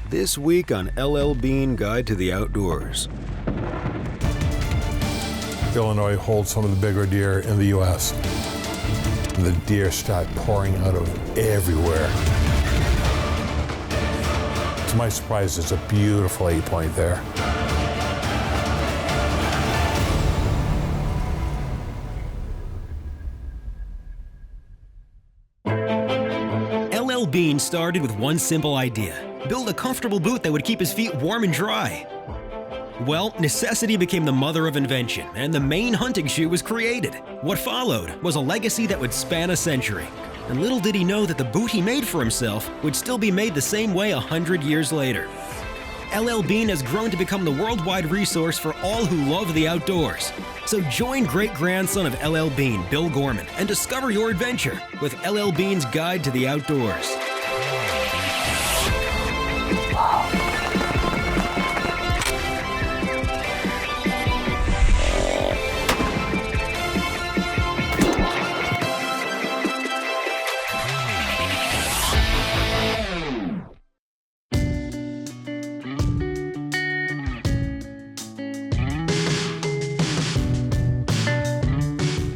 This week on LL Bean Guide to the Outdoors. Illinois holds some of the bigger deer in the U.S. The deer start pouring out of everywhere. To my surprise, it's a beautiful 8-point there. LL Bean started with one simple idea: build a comfortable boot that would keep his feet warm and dry. Well, necessity became the mother of invention, and the Maine hunting shoe was created. What followed was a legacy that would span a century. And little did he know that the boot he made for himself would still be made the same way 100 years later. LL Bean has grown to become the worldwide resource for all who love the outdoors. So join great-grandson of LL Bean, Bill Gorman, and discover your adventure with LL Bean's Guide to the Outdoors.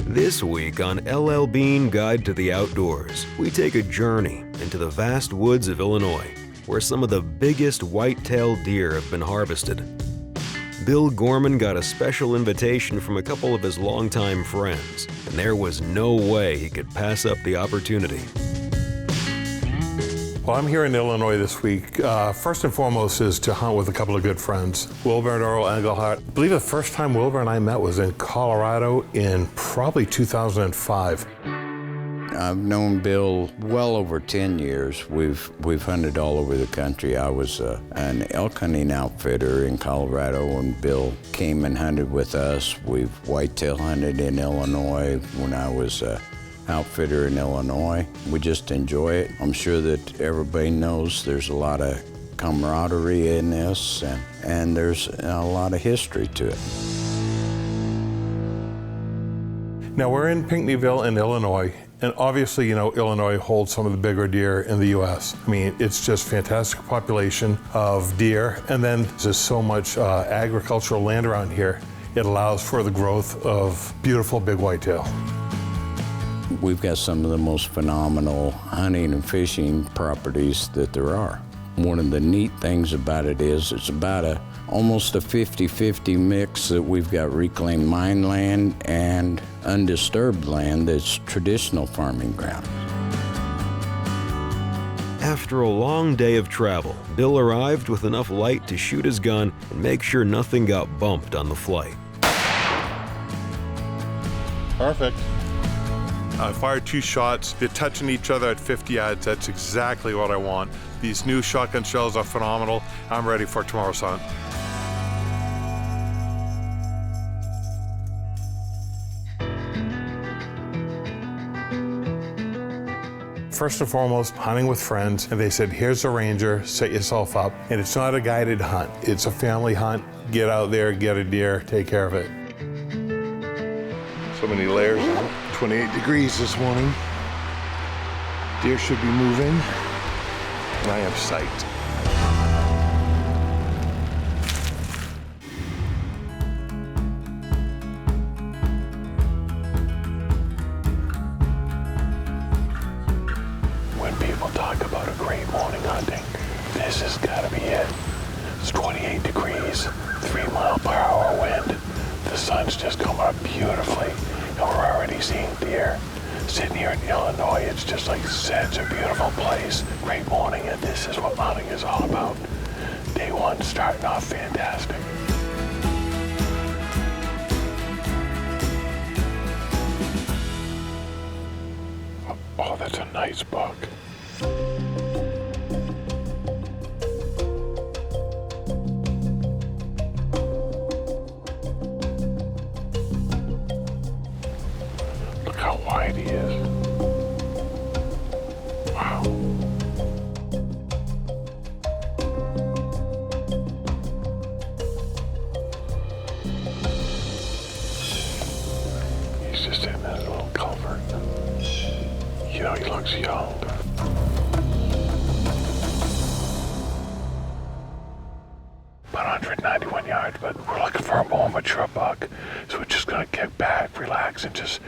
This week on LL Bean Guide to the Outdoors, we take a journey into the vast woods of Illinois, where some of the biggest white-tailed deer have been harvested. Bill Gorman got a special invitation from a couple of his longtime friends, and there was no way he could pass up the opportunity. Well, I'm here in Illinois this week. First and foremost is to hunt with a couple of good friends, Wilbur and Earl Engelhardt. I believe the first time Wilbur and I met was in Colorado in probably 2005. I've known Bill well over 10 years. We've hunted all over the country. I was an elk hunting outfitter in Colorado when Bill came and hunted with us. We've whitetail hunted in Illinois when I was outfitter in Illinois. We just enjoy it. I'm sure that everybody knows there's a lot of camaraderie in this, and there's a lot of history to it. Now, we're in Pinckneyville in Illinois, and obviously, you know, Illinois holds some of the bigger deer in the U.S. I mean, it's just fantastic population of deer, and then there's so much agricultural land around here. It allows for the growth of beautiful big whitetail. We've got some of the most phenomenal hunting and fishing properties that there are. One of the neat things about it is it's about almost a 50-50 mix that we've got reclaimed mine land and undisturbed land that's traditional farming ground. After a long day of travel, Bill arrived with enough light to shoot his gun and make sure nothing got bumped on the flight. Perfect. I fired 2 shots. They're touching each other at 50 yards. That's exactly what I want. These new shotgun shells are phenomenal. I'm ready for tomorrow's hunt. First and foremost, hunting with friends, and they said, here's a ranger, set yourself up. And it's not a guided hunt. It's a family hunt. Get out there, get a deer, take care of it. So many layers now. 28 degrees this morning. Deer should be moving, and I am psyched. When people talk about a great morning hunting, this has got to be it. It's 28 degrees, 3-mile-per-hour wind. The sun's just coming up beautifully, and we're already seeing deer. Sitting here in Illinois, it's just like such a beautiful place. Great morning, and this is what hunting is all about. Day one starting off fantastic. Oh, that's a nice buck. Look how wide he is. Wow. He's just in that little culvert. You know, he looks young. yards, but we're looking for a more mature buck. So we're just gonna kick back, relax, and just,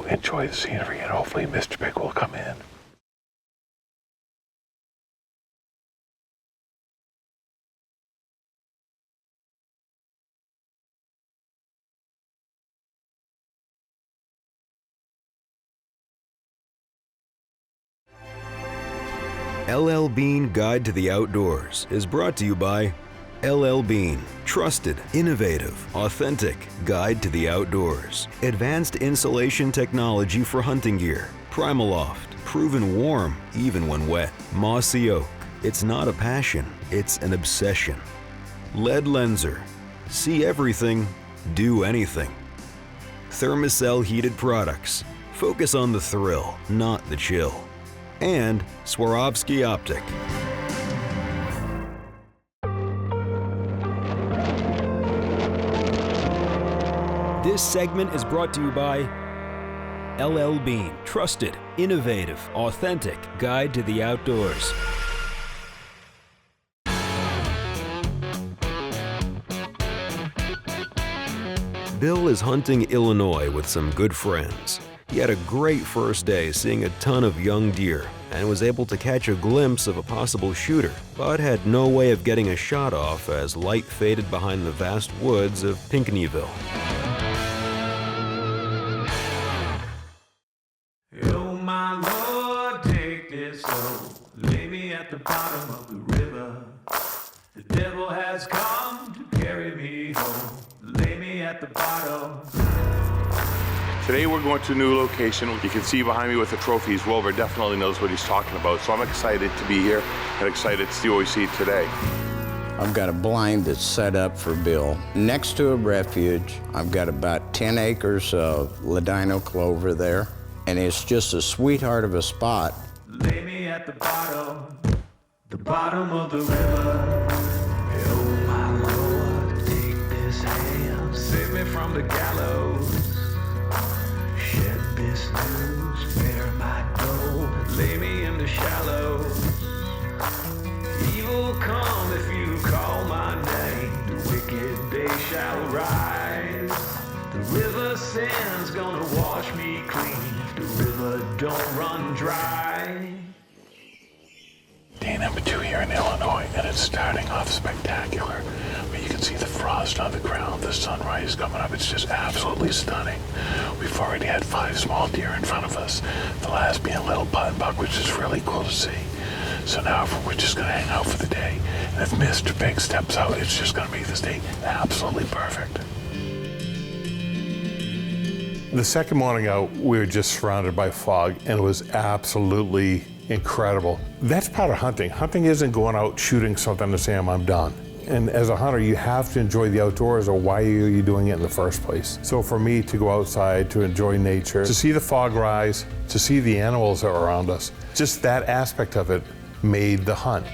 enjoy the scenery, and hopefully Mr. Big will come in. LL Bean Guide to the Outdoors is brought to you by LL Bean, trusted, innovative, authentic guide to the outdoors. Advanced insulation technology for hunting gear. Primaloft, proven warm even when wet. Mossy Oak, it's not a passion, it's an obsession. Lead Lenser, see everything, do anything. Thermacell heated products, focus on the thrill, not the chill. And Swarovski Optic. This segment is brought to you by LL Bean, trusted, innovative, authentic guide to the outdoors. Bill is hunting Illinois with some good friends. He had a great first day seeing a ton of young deer and was able to catch a glimpse of a possible shooter, but had no way of getting a shot off as light faded behind the vast woods of Pinckneyville. Oh my Lord, take this soul, lay me at the bottom of the river. The devil has come to carry me home, lay me at the bottom. Today we're going to a new location. You can see behind me with the trophies. Wilbur definitely knows what he's talking about. So I'm excited to be here and excited to see what we see today. I've got a blind that's set up for Bill. Next to a refuge, I've got about 10 acres of ladino clover there. And it's just a sweetheart of a spot. Lay me at the bottom of the river. Oh my Lord, take this hand, save me from the gallows. Shed this news, bear my gold, lay me in the shallows. Evil come if you call my name, the wicked day shall rise. The river sand's gonna wash me clean, the river don't run dry. Day number 2 here in Illinois, and it's starting off spectacular. But you can see the frost on the ground, the sunrise coming up. It's just absolutely stunning. We've already had 5 small deer in front of us, the last being a little buttonbuck, which is really cool to see. So now we're just gonna hang out for the day. And if Mr. Big steps out, it's just gonna make this day absolutely perfect. The second morning out, we were just surrounded by fog, and it was absolutely incredible. That's part of hunting. Hunting isn't going out shooting something and saying, I'm done. And as a hunter, you have to enjoy the outdoors, or why are you doing it in the first place? So for me to go outside, to enjoy nature, to see the fog rise, to see the animals that are around us, just that aspect of it made the hunt.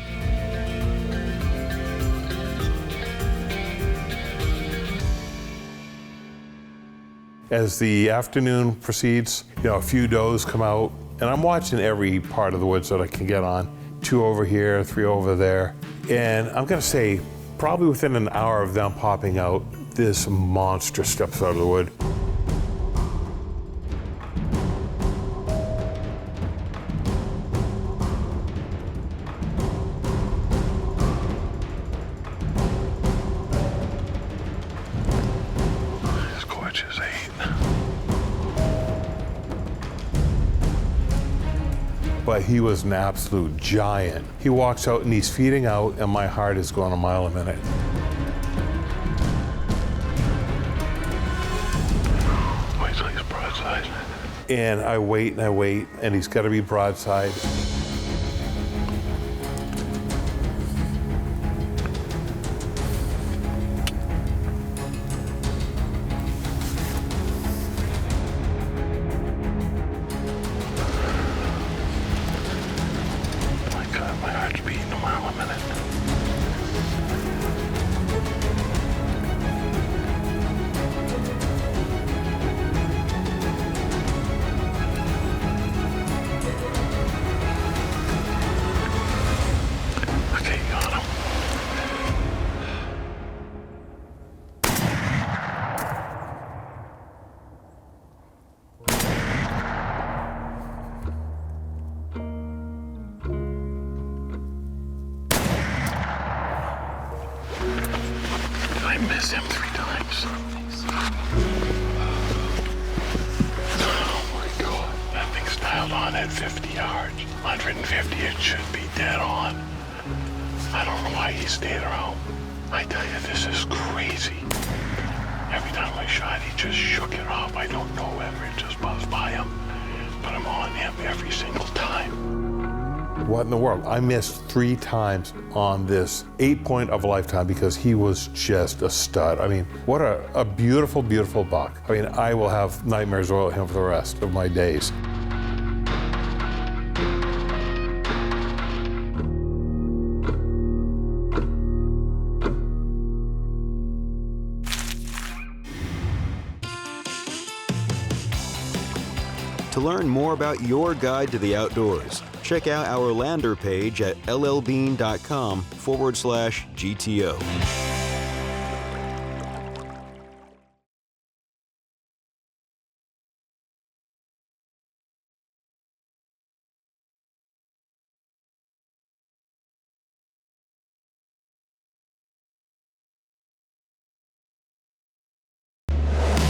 As the afternoon proceeds, a few does come out, and I'm watching every part of the woods that I can get on. 2 over here, 3 over there. And I'm gonna say, probably within an hour of them popping out, this monster steps out of the wood. It's gorgeous, eh? But he was an absolute giant. He walks out and he's feeding out, and my heart is going a mile a minute. Wait till he's broadside. And I wait, and he's gotta be broadside. My God, my heart's beating a mile a minute. Okay, got him. missed him 3 times. Oh my God. That thing's dialed on at 50 yards. 150, it should be dead on. I don't know why he stayed around. I tell you, this is crazy. Every time I shot, he just shook it off. I don't know whether it just buzzed by him, but I'm on him every single time. What in the world? I missed 3 times on this 8-point of a lifetime because he was just a stud. I mean, what a beautiful, beautiful buck. I mean, I will have nightmares about him for the rest of my days. To learn more about your guide to the outdoors, check out our lander page at llbean.com/GTO.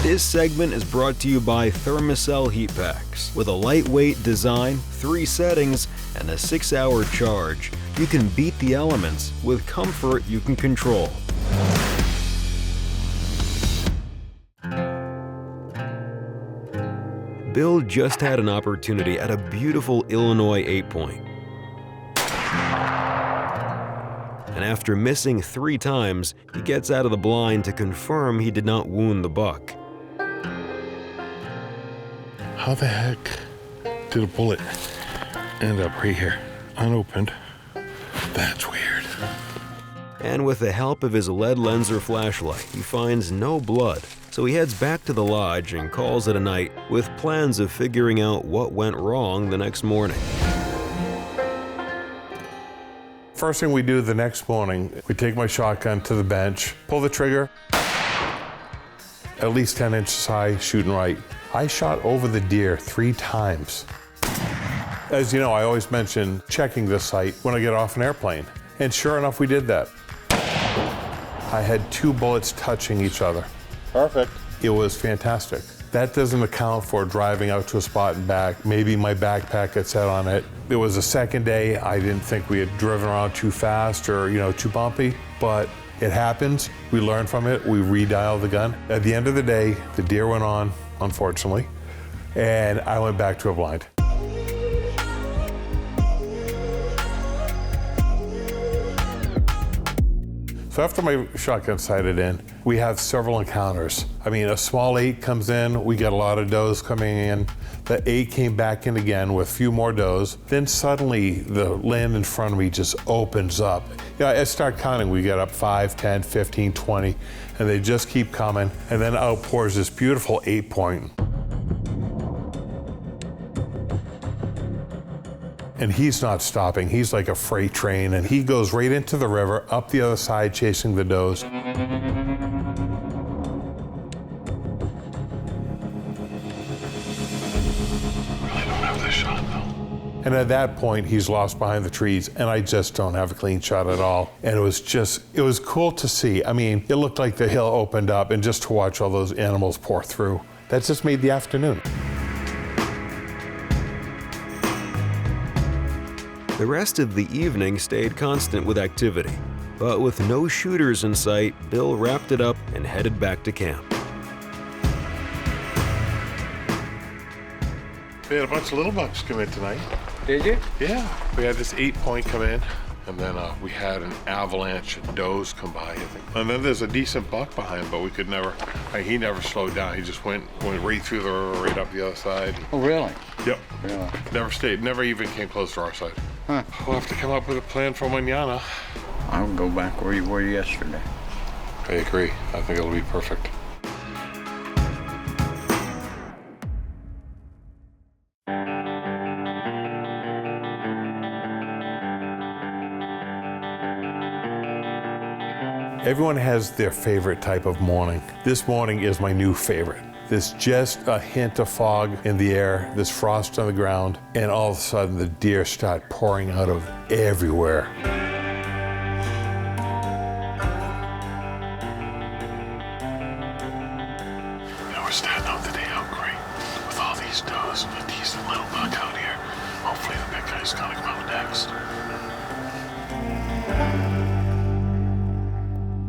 This segment is brought to you by Thermacell Heat Packs. With a lightweight design, 3 settings, and a 6-hour charge, you can beat the elements with comfort you can control. Bill just had an opportunity at a beautiful Illinois 8-point. And after missing 3 times, he gets out of the blind to confirm he did not wound the buck. How the heck did a bullet end up right here, unopened? That's weird. And with the help of his lead lenser flashlight, he finds no blood. So he heads back to the lodge and calls it a night with plans of figuring out what went wrong the next morning. First thing we do the next morning, we take my shotgun to the bench, pull the trigger, at least 10 inches high, shooting right. I shot over the deer 3 times. As you know, I always mention checking the site when I get off an airplane. And sure enough, we did that. I had 2 bullets touching each other. Perfect. It was fantastic. That doesn't account for driving out to a spot and back. Maybe my backpack got set on it. It was the second day. I didn't think we had driven around too fast or, too bumpy, but it happens. We learn from it. We redial the gun. At the end of the day, the deer went on, unfortunately, and I went back to a blind. So after my shotgun sighted in, we have several encounters. I mean, a small 8 comes in, we get a lot of does coming in. The 8 came back in again with a few more does. Then suddenly the land in front of me just opens up. I start counting, we get up 5, 10, 15, 20, and they just keep coming. And then out pours this beautiful 8-point. And he's not stopping. He's like a freight train, and he goes right into the river, up the other side, chasing the does. I really don't have this shot, though. And at that point, he's lost behind the trees, and I just don't have a clean shot at all. And it was cool to see. I mean, it looked like the hill opened up, and just to watch all those animals pour through, that just made the afternoon. The rest of the evening stayed constant with activity, but with no shooters in sight, Bill wrapped it up and headed back to camp. We had a bunch of little bucks come in tonight. Did you? Yeah, we had this 8-point come in, and then we had an avalanche of does come by, I think. And then there's a decent buck behind, but we could never, he never slowed down. He just went right through the river, right up the other side. Oh, really? Yep. Really? Never stayed, never even came close to our side. Huh. We'll have to come up with a plan for mañana. I'll go back where you were yesterday. I agree. I think it'll be perfect. Everyone has their favorite type of morning. This morning is my new favorite. There's just a hint of fog in the air, there's frost on the ground, and all of a sudden the deer start pouring out of everywhere. is gonna come out next.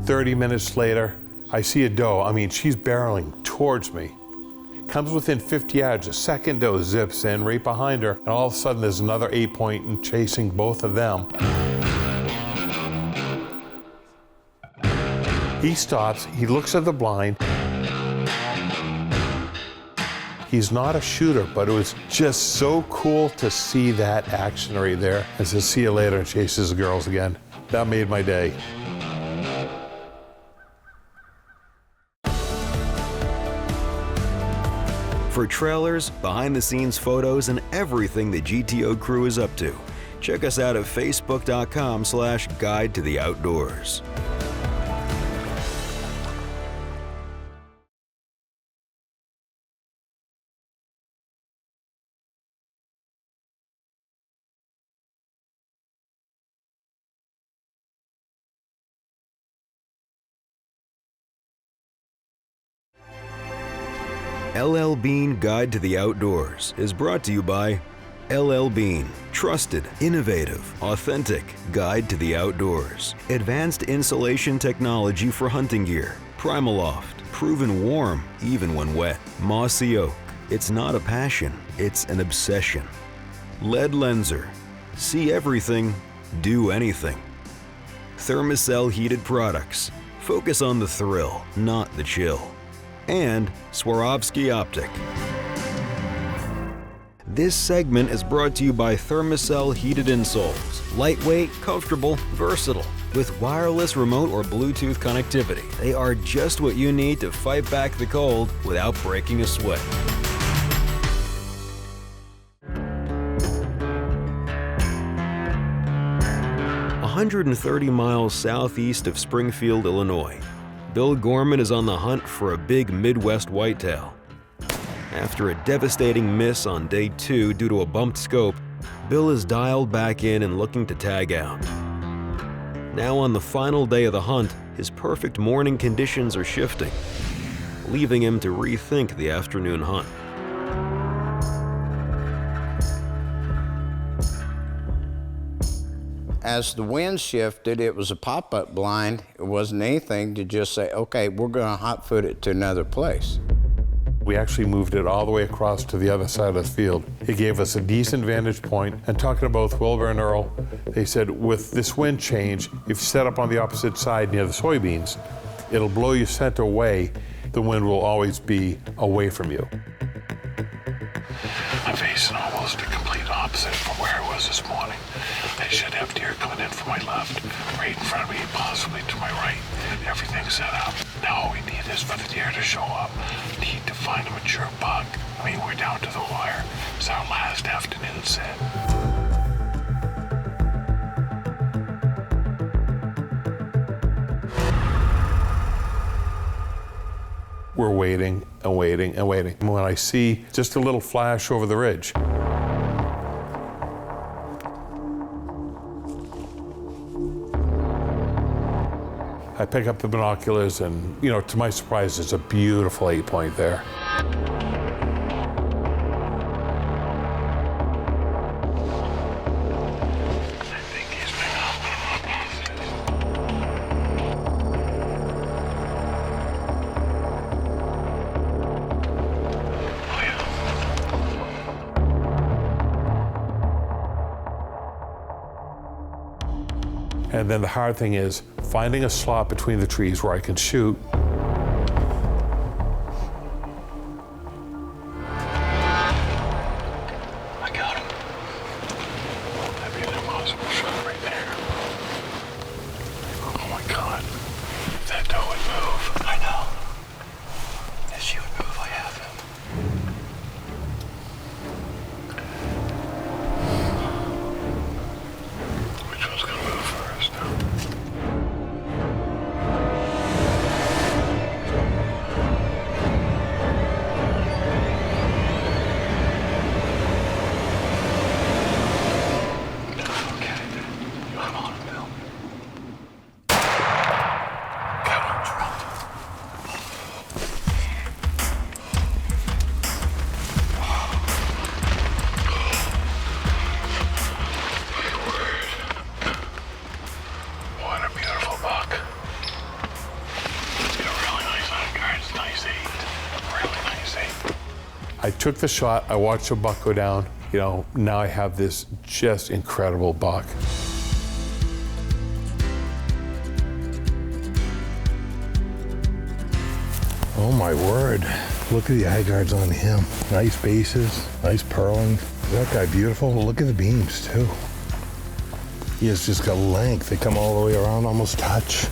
30 minutes later, I see a doe. I mean, she's barreling towards me. Comes within 50 yards, a second doe zips in right behind her, and all of a sudden there's another 8-point and chasing both of them. He stops, he looks at the blind. He's not a shooter, but it was just so cool to see that action right there. And says, see you later, and chases the girls again. That made my day. For trailers, behind-the-scenes photos, and everything the GTO crew is up to, check us out at facebook.com/guide to the outdoors. LL Bean Guide to the Outdoors is brought to you by LL Bean, trusted, innovative, authentic guide to the outdoors. Advanced insulation technology for hunting gear. Primaloft, proven warm even when wet. Mossy Oak, it's not a passion, it's an obsession. Lead Lenser, see everything, do anything. Thermacell heated products, focus on the thrill, not the chill. And Swarovski Optic. This segment is brought to you by Thermacell heated insoles. Lightweight, comfortable, versatile. With wireless remote or Bluetooth connectivity, they are just what you need to fight back the cold without breaking a sweat. A 130 miles southeast of Springfield, Illinois, Bill Gorman is on the hunt for a big Midwest whitetail. After a devastating miss on day 2 due to a bumped scope, Bill is dialed back in and looking to tag out. Now on the final day of the hunt, his perfect morning conditions are shifting, leaving him to rethink the afternoon hunt. As the wind shifted, it was a pop-up blind. It wasn't anything to just say, okay, we're gonna hot foot it to another place. We actually moved it all the way across to the other side of the field. It gave us a decent vantage point. And talking to both Wilbur and Earl, they said with this wind change, if you set up on the opposite side near the soybeans, it'll blow your scent away. The wind will always be away from you. I'm facing almost a complete opposite from where I was this morning. I should have deer coming in from my left, right in front of me, possibly to my right. Everything's set up. Now all we need is for the deer to show up. Need to find a mature buck. I mean, we're down to the wire. It's our last afternoon set. We're waiting and waiting and waiting. When I see just a little flash over the ridge, I pick up the binoculars and, you know, to my surprise, it's a beautiful 8-point there. I think he's been up. Oh, yeah. And then the hard thing is finding a slot between the trees where I can shoot. I got him. That'd be an impossible shot right there. Oh my God. If that doe would move. I know. If she would move, I have him. Which one's gonna move first now? took the shot, I watched the buck go down. You know, now I have this just incredible buck. Oh my word. Look at the eye guards on him. Nice bases, nice purling. Is that guy beautiful? Look at the beams too. He has just got length. They come all the way around, almost touch.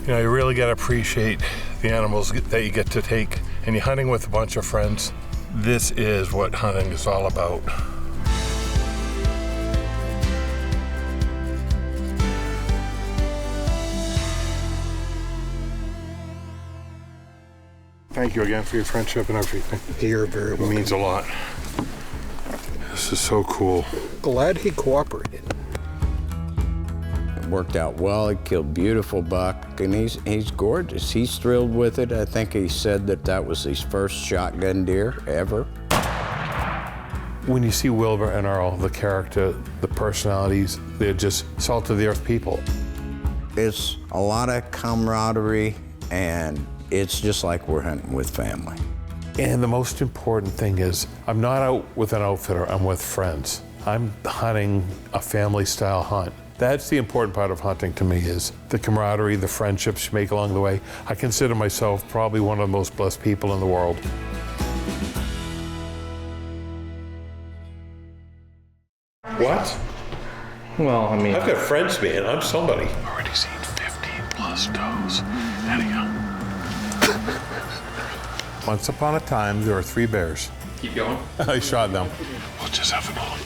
You know, you really got to appreciate the animals that you get to take. And you're hunting with a bunch of friends. This is what hunting is all about. Thank you again for your friendship and everything. You're very welcome. It means a lot. This is so cool. Glad he cooperated. It worked out well. He killed a beautiful buck, and he's gorgeous. He's thrilled with it. I think he said that was his first shotgun deer ever. When you see Wilbur and Earl, the character, the personalities, they're just salt of the earth people. It's a lot of camaraderie, and it's just like we're hunting with family. And the most important thing is, I'm not out with an outfitter, I'm with friends. I'm hunting a family-style hunt. That's the important part of hunting to me, is the camaraderie, the friendships you make along the way. I consider myself probably one of the most blessed people in the world. What? Well, I mean, I've got friends, man. I'm somebody. Already seen 15 plus does. Anyhow. Once upon a time, there were 3 bears. keep going. I shot them. We'll just have an old